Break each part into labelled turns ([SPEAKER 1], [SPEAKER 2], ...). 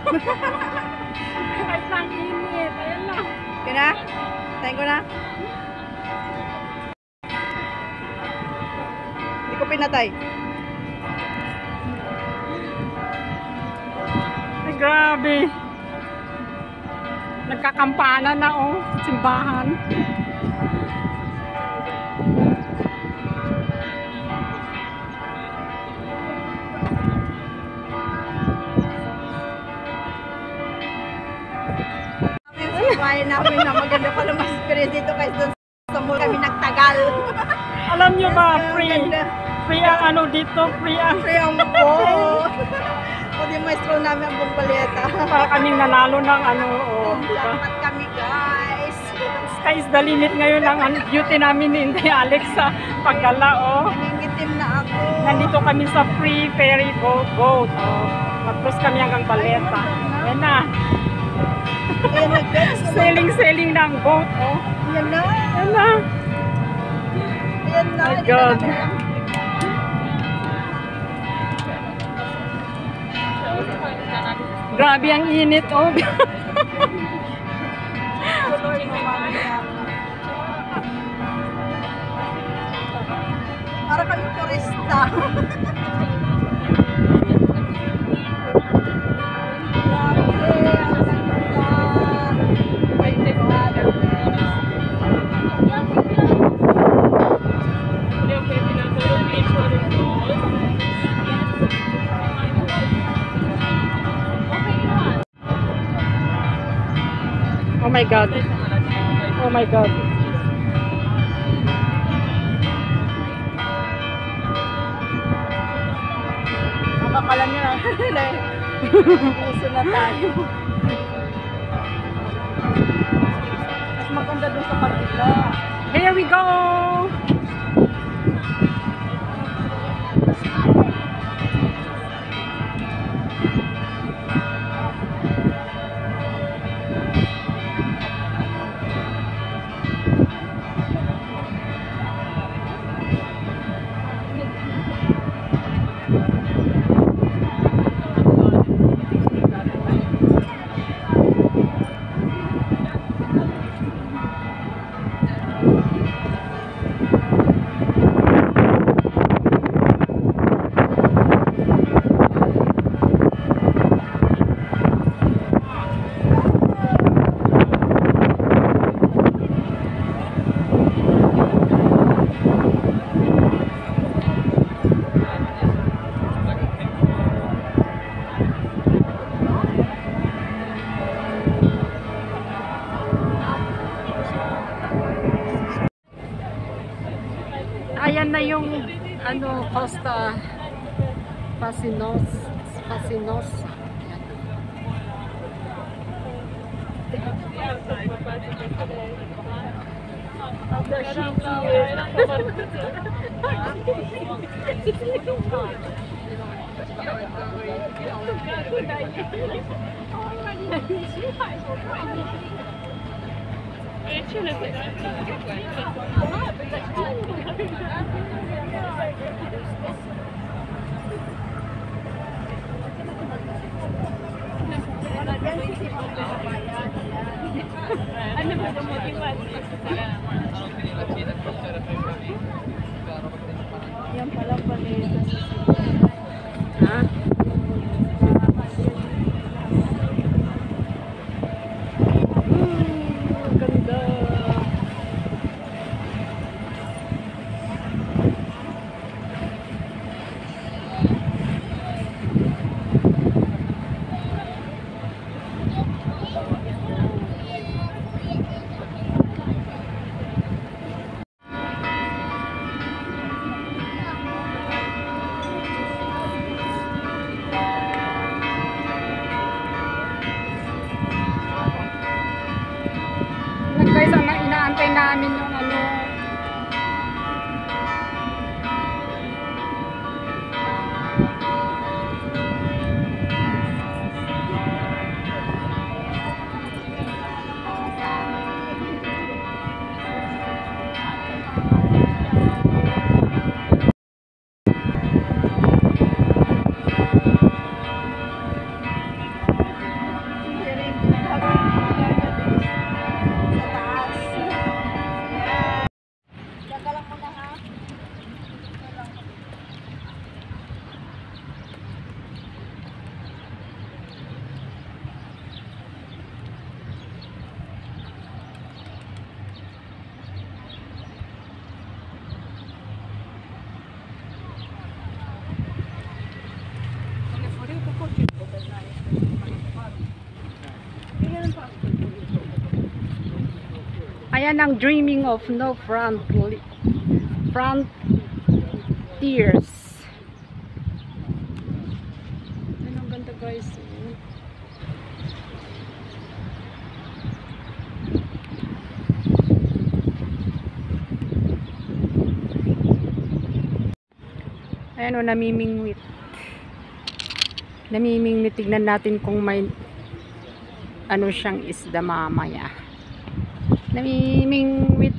[SPEAKER 1] Kahit lang init. Ayan lang.
[SPEAKER 2] Okay na? Tayin ko na. Hindi ko pinatay.
[SPEAKER 1] Ay, grabe. Nagkakampana na oh. Simbahan.
[SPEAKER 2] Bayan namin na maganda pala mas experience dito kahit doon sa mall kami nagtagal.
[SPEAKER 1] Alam nyo ba, free ang ano dito, free ang
[SPEAKER 2] buong. O di maestro namin ang buong paleta.
[SPEAKER 1] para kaming nanalo ng ano, oh, diba?
[SPEAKER 2] Jackpot kami guys.
[SPEAKER 1] Sky is the limit ngayon ang duty namin ni Inday Alex sa paggala, oh.
[SPEAKER 2] Nangingitim na ako.
[SPEAKER 1] Nandito kami sa free ferry boat, oh. Mag-cross kami hanggang Baleta. Yan na.
[SPEAKER 2] Ayan na guys.
[SPEAKER 1] Sailing ng boat, oh.
[SPEAKER 2] Ayan na.
[SPEAKER 1] Yan na.
[SPEAKER 2] Ayan na.
[SPEAKER 1] My God. Grabe ang init, oh.
[SPEAKER 2] Para kami turista.
[SPEAKER 1] Oh my God. Oh my God.
[SPEAKER 2] Makakala nyo na. Puso na tayo. Mas maganda dun sa pagkila.
[SPEAKER 1] Here we go. Ayan na yung ano, Costa Fascinosa.
[SPEAKER 2] Yan pala paleta.
[SPEAKER 1] Ha? Ganda. Ayan ang dreaming of no frontiers. Ayan ang ganda guys. Ayan o, namimingwit. Namimingwit. Tignan natin kung may ano siyang isda mamaya. Namimingwit.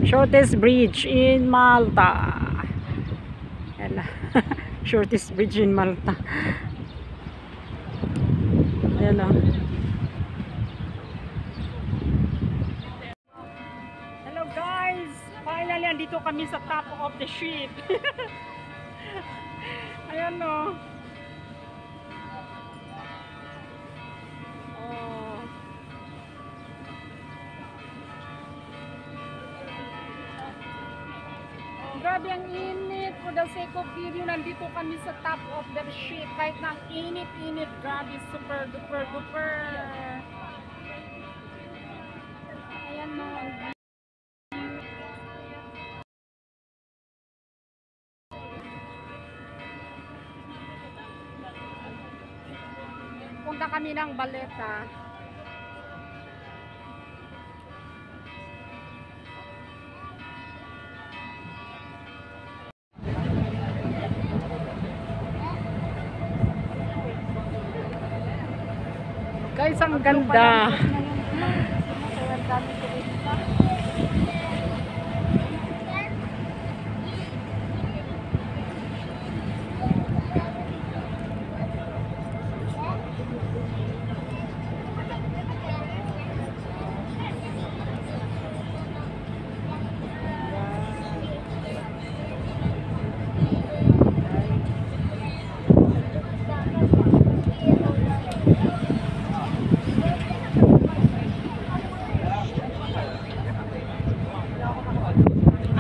[SPEAKER 1] Shortest bridge in Malta. Yan na. Shortest bridge in Malta. Ayan na. Hello guys! Finally, andito kami sa top of the ship. Ayan o. Oh. Grabe ang init. For the sake of video, nandito kami sa top of the ship. Kahit na init-init, grabe, super duper duper. Ayan mo. Punta kami ng Baleta. Guys, ang ganda.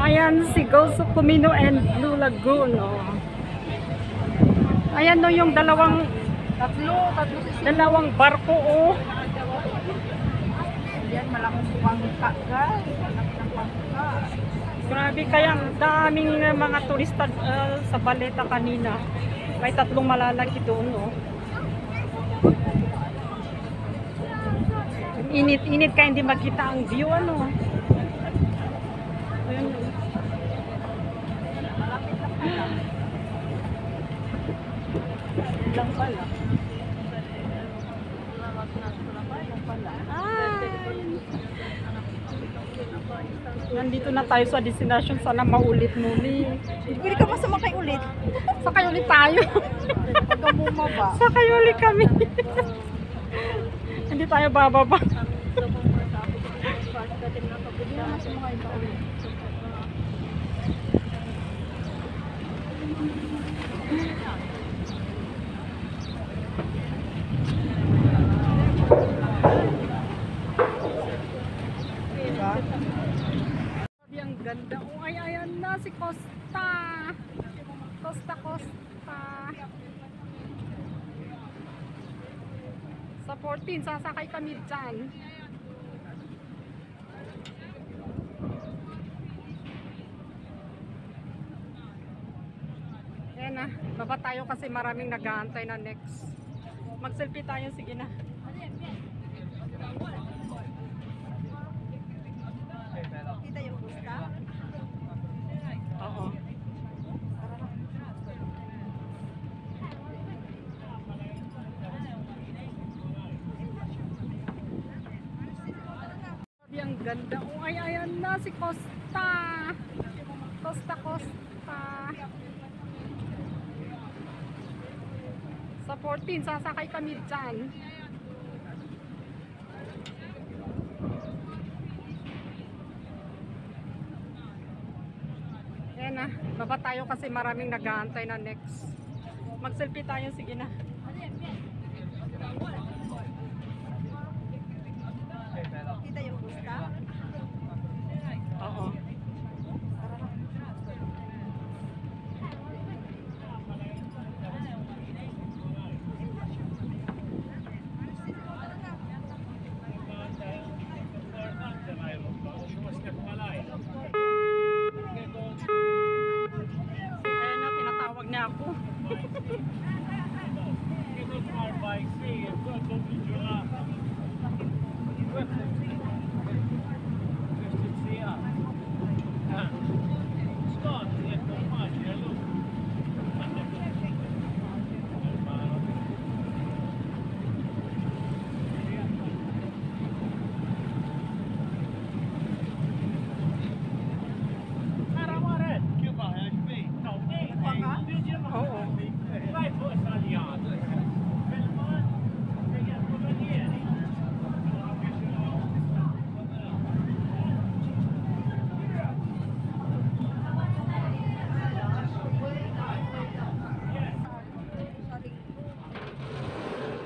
[SPEAKER 1] Ayan si Gulf of Comino and Blue Lagoon. Oh. Ayan no yung dalawang barko. Oh.
[SPEAKER 2] Yan, malaking bangka guys.
[SPEAKER 1] Grabe, kaya ang daming mga turista sa Baleta kanina. May 3 malalaki doon. Oh. Init-init kaya hindi makita ang view. Ano. Ayan. Lang pala. Nandito na tayo sa destination. Sana maulit muli.
[SPEAKER 2] Pwede ka pa sumakay ulit.
[SPEAKER 1] Sakay ulit tayo.
[SPEAKER 2] Pagka bumaba.
[SPEAKER 1] Sakay ulit kami. Hindi tayo bababa. Ang ganda. Oh, ay, ayan na si Costa. Costa. Sa 14, sasakay kami dyan. Ayan na. Baba tayo kasi maraming nag-aantay na next. Mag-selfie tayo. Sige na.
[SPEAKER 2] Kita yung Costa.
[SPEAKER 1] Oo. Ang ganda. Oh, ay, ayan na si Costa. Costa. Sa 14, sasakay kami dyan. Ayan na. Baba tayo kasi maraming nag-aantay na next. Mag-selfie tayo. Sige na.
[SPEAKER 2] Pista?
[SPEAKER 1] Oo. Ayan na, tinatawag niya ako. Oo.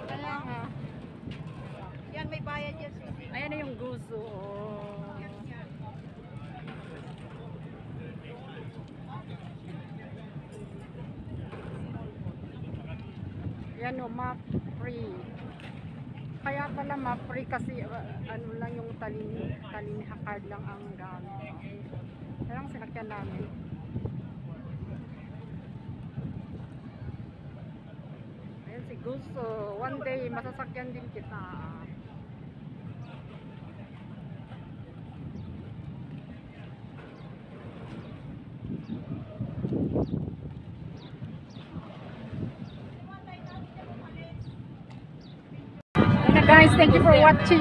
[SPEAKER 1] Kaya nga.
[SPEAKER 2] Yan, may bayad yan. Susie.
[SPEAKER 1] Ayan na yung gusto. Oh.
[SPEAKER 2] Yan, yan.
[SPEAKER 1] Yan o, map free. Kaya pala map free kasi ano lang yung talin card lang ang gamit. Kaya lang sinakyan namin. Ayan si Gusto. One day masasakyan din kita. Guys, thank you for watching.